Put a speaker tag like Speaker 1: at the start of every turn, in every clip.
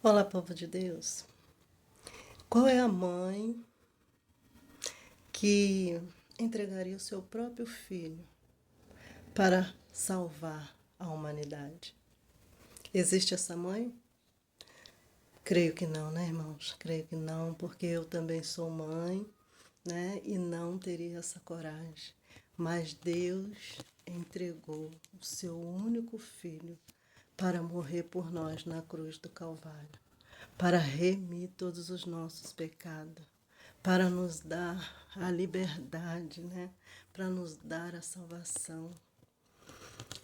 Speaker 1: Olá, povo de Deus. Qual é a mãe que entregaria o seu próprio filho para salvar a humanidade? Existe essa mãe? Creio que não, né, irmãos? Creio que não, porque eu também sou mãe, né, e não teria essa coragem. Mas Deus entregou o seu único filho para morrer por nós na cruz do Calvário, para remir todos os nossos pecados, para nos dar a liberdade, né? Para nos dar a salvação.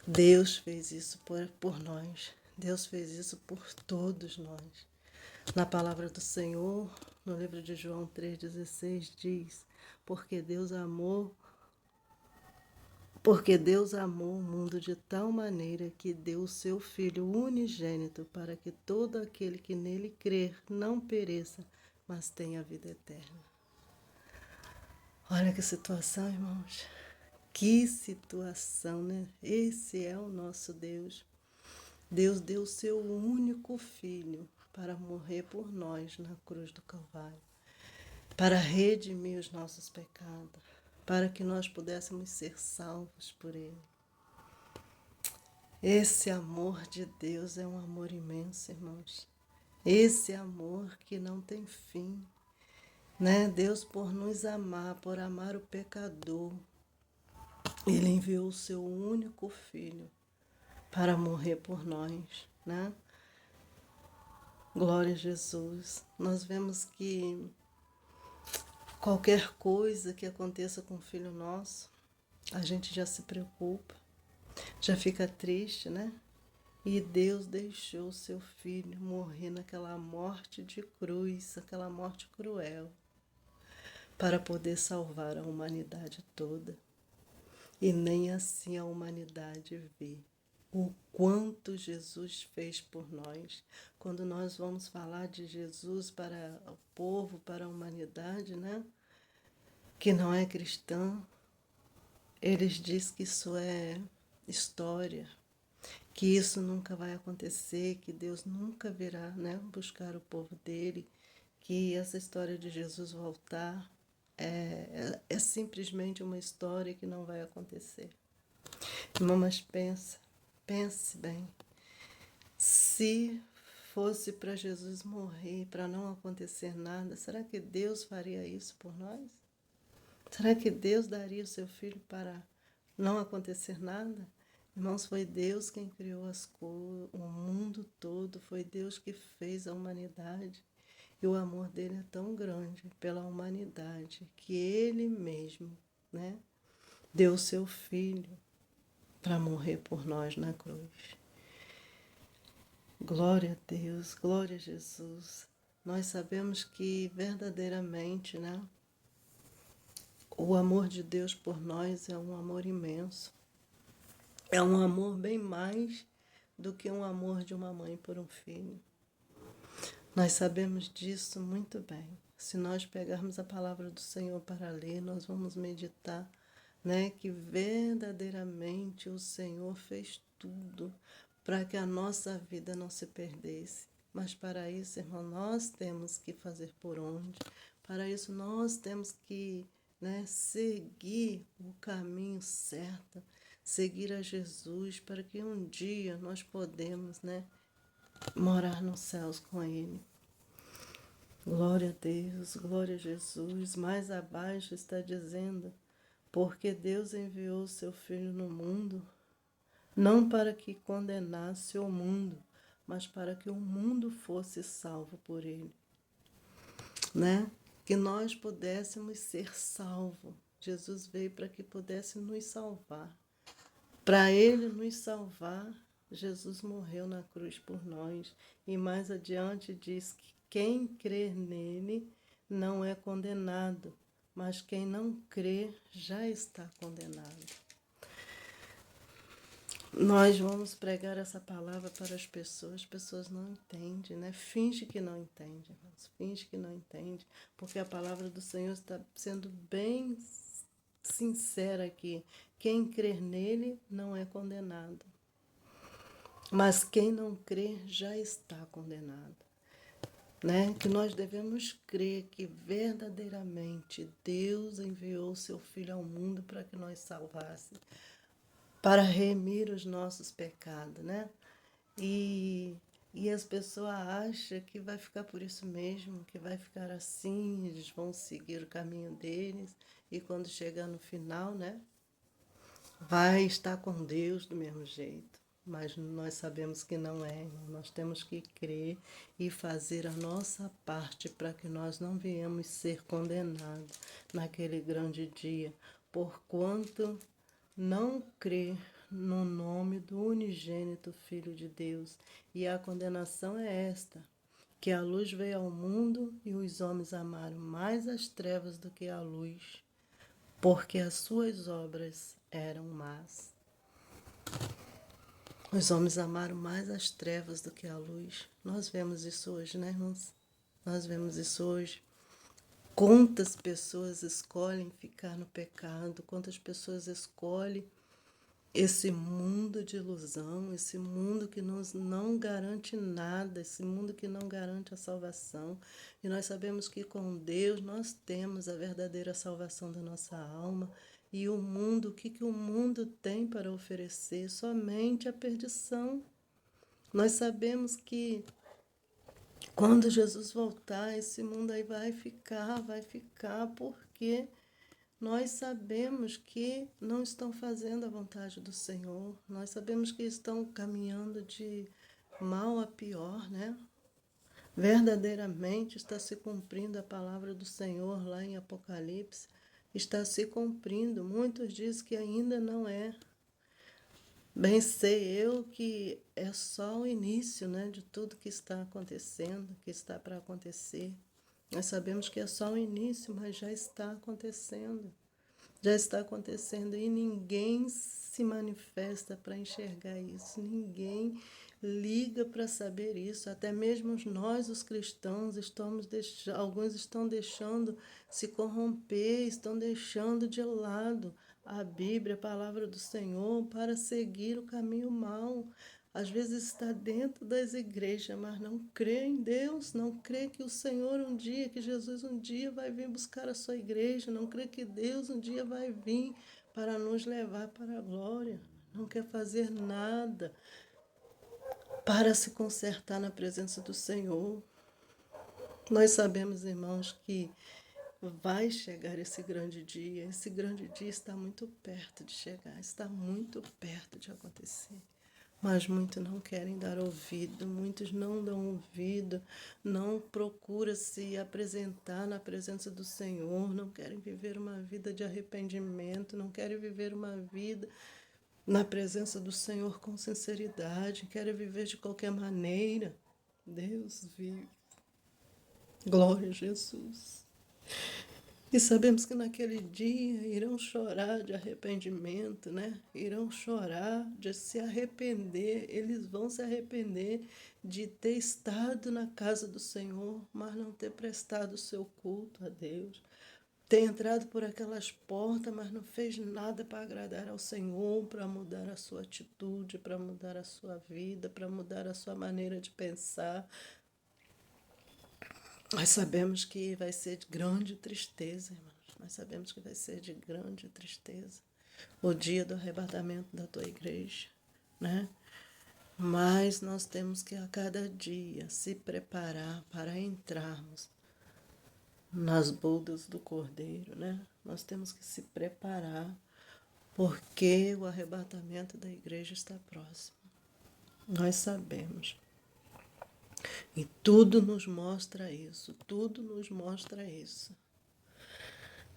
Speaker 1: Deus fez isso por nós. Deus fez isso por todos nós. Na palavra do Senhor, no livro de João 3,16, diz: porque Deus amou o mundo de tal maneira que deu o seu Filho unigênito para que todo aquele que nele crer não pereça, mas tenha vida eterna. Olha que situação, irmãos. Que situação, né? Esse é o nosso Deus. Deus deu o seu único Filho para morrer por nós na cruz do Calvário, para redimir os nossos pecados, para que nós pudéssemos ser salvos por Ele. Esse amor de Deus é um amor imenso, irmãos. Esse amor que não tem fim, né? Deus, por nos amar, por amar o pecador, Ele enviou o seu único Filho para morrer por nós, né? Glória a Jesus. Nós vemos que qualquer coisa que aconteça com o filho nosso, a gente já se preocupa, já fica triste, né? E Deus deixou o seu filho morrer naquela morte de cruz, aquela morte cruel, para poder salvar a humanidade toda. E nem assim a humanidade vê o quanto Jesus fez por nós. Quando nós vamos falar de Jesus para o povo, para a humanidade, né? Que não é cristã, eles dizem que isso é história, que isso nunca vai acontecer, que Deus nunca virá, né, buscar o povo dele, que essa história de Jesus voltar é simplesmente uma história que não vai acontecer. Irmão, mas pense bem. Se fosse para Jesus morrer, para não acontecer nada, será que Deus faria isso por nós? Será que Deus daria o seu filho para não acontecer nada? Irmãos, foi Deus quem criou as coisas, o mundo todo, foi Deus que fez a humanidade. E o amor dele é tão grande pela humanidade que ele mesmo, né, deu o seu filho para morrer por nós na cruz. Glória a Deus, glória a Jesus. Nós sabemos que verdadeiramente, né, o amor de Deus por nós é um amor imenso. É um amor bem mais do que um amor de uma mãe por um filho. Nós sabemos disso muito bem. Se nós pegarmos a palavra do Senhor para ler, nós vamos meditar, né, que verdadeiramente o Senhor fez tudo para que a nossa vida não se perdesse. Mas para isso, irmão, nós temos que fazer por onde. Para isso, nós temos que, né, seguir o caminho certo, seguir a Jesus, para que um dia nós podemos, né, morar nos céus com Ele. Glória a Deus, glória a Jesus. Mais abaixo está dizendo: porque Deus enviou o seu Filho no mundo, não para que condenasse o mundo, mas para que o mundo fosse salvo por ele, né? Que nós pudéssemos ser salvos. Jesus veio para que pudesse nos salvar. Para ele nos salvar, Jesus morreu na cruz por nós. E mais adiante diz que quem crer nele não é condenado, mas quem não crê já está condenado. Nós vamos pregar essa palavra para as pessoas não entendem, né? Finge que não entende, irmãos, finge que não entende, porque a palavra do Senhor está sendo bem sincera aqui. Quem crer nele não é condenado, mas quem não crer já está condenado. né? Que nós devemos crer que verdadeiramente Deus enviou seu Filho ao mundo para que nós salvasse, para remir os nossos pecados, né? E as pessoas acham que vai ficar por isso mesmo, que vai ficar assim, eles vão seguir o caminho deles, e quando chegar no final, né? Vai estar com Deus do mesmo jeito. Mas nós sabemos que não é, irmão. Nós temos que crer e fazer a nossa parte para que nós não venhamos ser condenados naquele grande dia, porquanto não crer no nome do unigênito Filho de Deus. E a condenação é esta, que a luz veio ao mundo e os homens amaram mais as trevas do que a luz, porque as suas obras eram más. Os homens amaram mais as trevas do que a luz. Nós vemos isso hoje, né, irmãos? Nós vemos isso hoje. Quantas pessoas escolhem ficar no pecado, quantas pessoas escolhem esse mundo de ilusão, esse mundo que nos não garante nada, esse mundo que não garante a salvação. E nós sabemos que com Deus nós temos a verdadeira salvação da nossa alma. E o mundo, o que o mundo tem para oferecer? Somente a perdição. Nós sabemos que quando Jesus voltar, esse mundo aí vai ficar, porque nós sabemos que não estão fazendo a vontade do Senhor. Nós sabemos que estão caminhando de mal a pior, né? Verdadeiramente está se cumprindo a palavra do Senhor lá em Apocalipse. Está se cumprindo. Muitos dizem que ainda não é. Bem sei eu que é só o início, né, de tudo que está acontecendo, que está para acontecer. Nós sabemos que é só o início, mas já está acontecendo. Já está acontecendo e ninguém se manifesta para enxergar isso, ninguém liga para saber isso. Até mesmo nós, os cristãos, alguns estão deixando se corromper, estão deixando de lado a Bíblia, a palavra do Senhor, para seguir o caminho mau. Às vezes está dentro das igrejas, mas não crê em Deus, não crê que o Senhor um dia, que Jesus um dia vai vir buscar a sua igreja, não crê que Deus um dia vai vir para nos levar para a glória. Não quer fazer nada para se consertar na presença do Senhor. Nós sabemos, irmãos, que vai chegar esse grande dia. Esse grande dia está muito perto de chegar, está muito perto de acontecer. Mas muitos não querem dar ouvido, muitos não dão ouvido, não procuram se apresentar na presença do Senhor, não querem viver uma vida de arrependimento, não querem viver uma vida na presença do Senhor com sinceridade, querem viver de qualquer maneira. Deus vive. Glória a Jesus. E sabemos que naquele dia irão chorar de arrependimento, né? Irão chorar de se arrepender. Eles vão se arrepender de ter estado na casa do Senhor, mas não ter prestado o seu culto a Deus. Ter entrado por aquelas portas, mas não fez nada para agradar ao Senhor, para mudar a sua atitude, para mudar a sua vida, para mudar a sua maneira de pensar. Nós sabemos que vai ser de grande tristeza, irmãos. Nós sabemos que vai ser de grande tristeza o dia do arrebatamento da tua igreja, né? Mas nós temos que a cada dia se preparar para entrarmos nas bodas do Cordeiro, né? Nós temos que se preparar porque o arrebatamento da igreja está próximo. Nós sabemos. E tudo nos mostra isso, tudo nos mostra isso.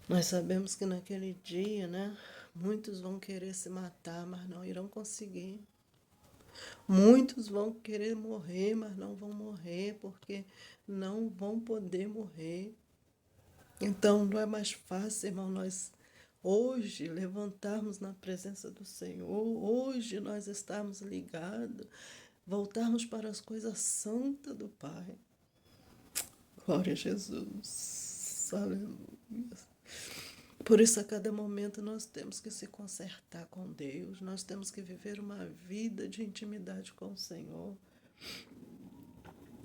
Speaker 1: Nós sabemos que naquele dia, né, muitos vão querer se matar, mas não irão conseguir. Muitos vão querer morrer, mas não vão morrer, porque não vão poder morrer. Então, não é mais fácil, irmão, nós hoje levantarmos na presença do Senhor, hoje nós estarmos ligados, voltarmos para as coisas santas do Pai. Glória a Jesus. Aleluia. Por isso, a cada momento, nós temos que se consertar com Deus, nós temos que viver uma vida de intimidade com o Senhor.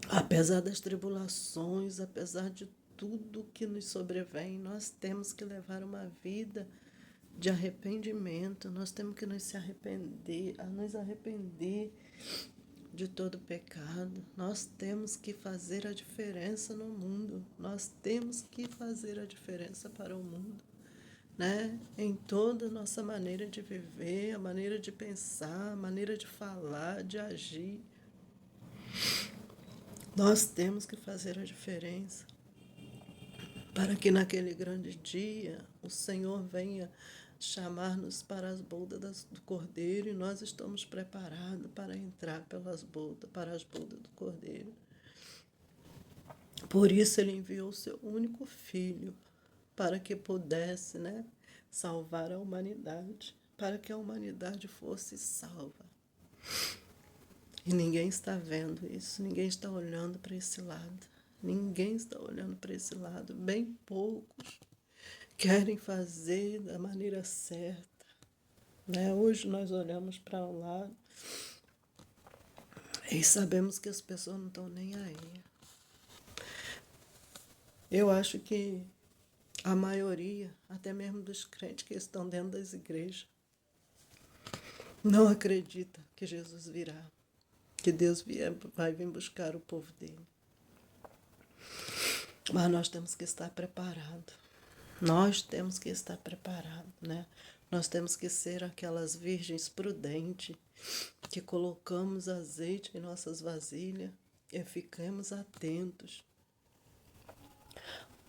Speaker 1: Apesar das tribulações, apesar de tudo que nos sobrevém, nós temos que levar uma vida de arrependimento, nós temos que nos arrepender de todo pecado. Nós temos que fazer a diferença no mundo. Nós temos que fazer a diferença para o mundo, né? Em toda a nossa maneira de viver, a maneira de pensar, a maneira de falar, de agir. Nós temos que fazer a diferença para que naquele grande dia o Senhor venha chamar-nos para as bodas do Cordeiro e nós estamos preparados para entrar para as bodas do Cordeiro. Por isso ele enviou o seu único filho para que pudesse, né, salvar a humanidade, para que a humanidade fosse salva. E ninguém está vendo isso, ninguém está olhando para esse lado. Ninguém está olhando para esse lado. Bem poucos querem fazer da maneira certa, né? Hoje nós olhamos para um lado e sabemos que as pessoas não estão nem aí. Eu acho que a maioria, até mesmo dos crentes que estão dentro das igrejas, não acredita que Jesus virá, que Deus vai vir buscar o povo dele. Mas nós temos que estar preparados. Nós temos que estar preparados, né? Nós temos que ser aquelas virgens prudentes que colocamos azeite em nossas vasilhas e ficamos atentos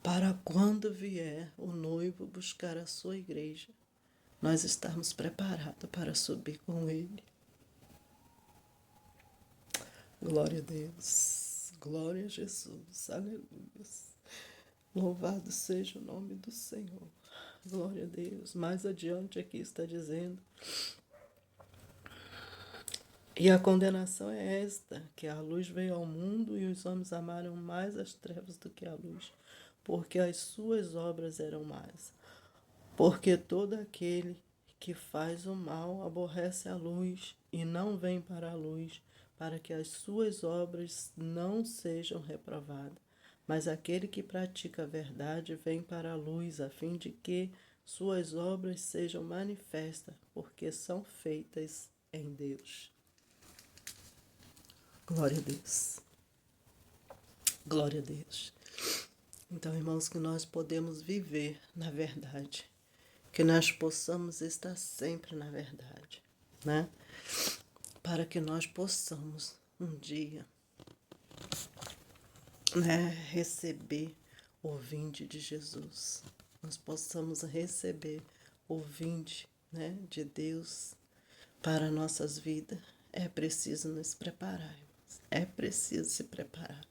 Speaker 1: para quando vier o noivo buscar a sua igreja, nós estarmos preparados para subir com ele. Glória a Deus, glória a Jesus, aleluia. Louvado seja o nome do Senhor. Glória a Deus. Mais adiante aqui está dizendo: e a condenação é esta, que a luz veio ao mundo e os homens amaram mais as trevas do que a luz, porque as suas obras eram más. Porque todo aquele que faz o mal aborrece a luz e não vem para a luz, para que as suas obras não sejam reprovadas. Mas aquele que pratica a verdade vem para a luz, a fim de que suas obras sejam manifestas, porque são feitas em Deus. Glória a Deus. Glória a Deus. Então, irmãos, que nós podemos viver na verdade, que nós possamos estar sempre na verdade, né? Para que nós possamos um dia, né, receber o vinde de Jesus. Nós possamos receber o vinde, né, de Deus para nossas vidas. É preciso nos preparar, irmãos. É preciso se preparar.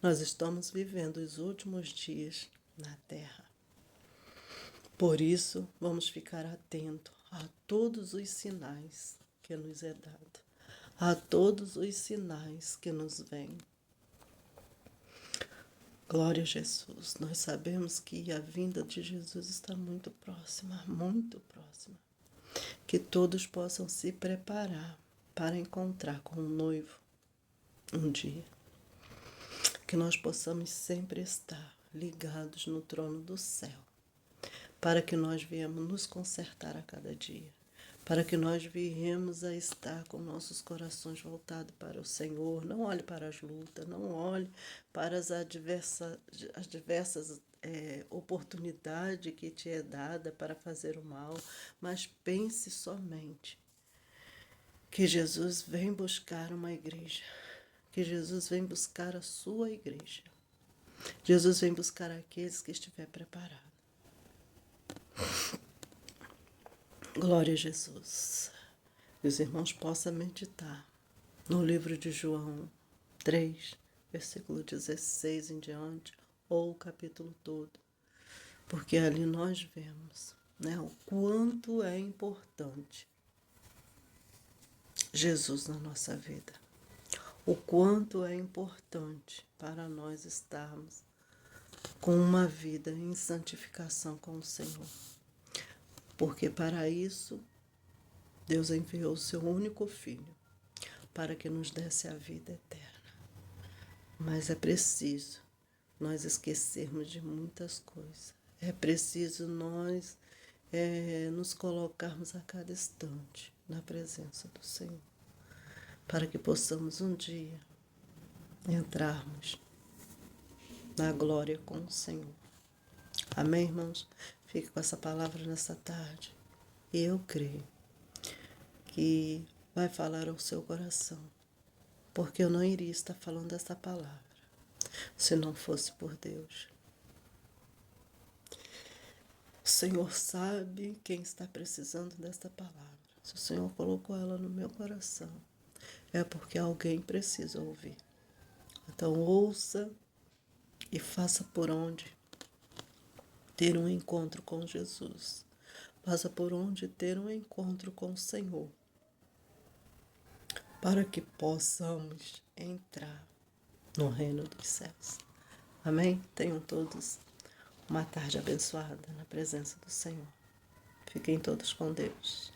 Speaker 1: Nós estamos vivendo os últimos dias na terra. Por isso, vamos ficar atentos a todos os sinais que nos é dado, a todos os sinais que nos vêm. Glória a Jesus. Nós sabemos que a vinda de Jesus está muito próxima, muito próxima. Que todos possam se preparar para encontrar com o noivo um dia. Que nós possamos sempre estar ligados no trono do céu, para que nós viemos nos consertar a cada dia, para que nós viemos a estar com nossos corações voltados para o Senhor. Não olhe para as lutas, não olhe para as diversas oportunidades que te é dada para fazer o mal, mas pense somente que Jesus vem buscar uma igreja, que Jesus vem buscar a sua igreja. Jesus vem buscar aqueles que estiver preparado. Glória a Jesus. Que os irmãos possam meditar no livro de João 3, versículo 16 em diante, ou o capítulo todo. Porque ali nós vemos, né, o quanto é importante Jesus na nossa vida. O quanto é importante para nós estarmos com uma vida em santificação com o Senhor. Porque para isso, Deus enviou o seu único Filho, para que nos desse a vida eterna. Mas é preciso nós esquecermos de muitas coisas. É preciso nós nos colocarmos a cada instante na presença do Senhor, para que possamos um dia entrarmos na glória com o Senhor. Amém, irmãos? Fique com essa palavra nessa tarde. E eu creio que vai falar ao seu coração, porque eu não iria estar falando essa palavra se não fosse por Deus. O Senhor sabe quem está precisando desta palavra. Se o Senhor colocou ela no meu coração, é porque alguém precisa ouvir. Então ouça e faça por onde ter um encontro com Jesus. Faça por onde ter um encontro com o Senhor, para que possamos entrar no reino dos céus. Amém? Tenham todos uma tarde abençoada na presença do Senhor. Fiquem todos com Deus.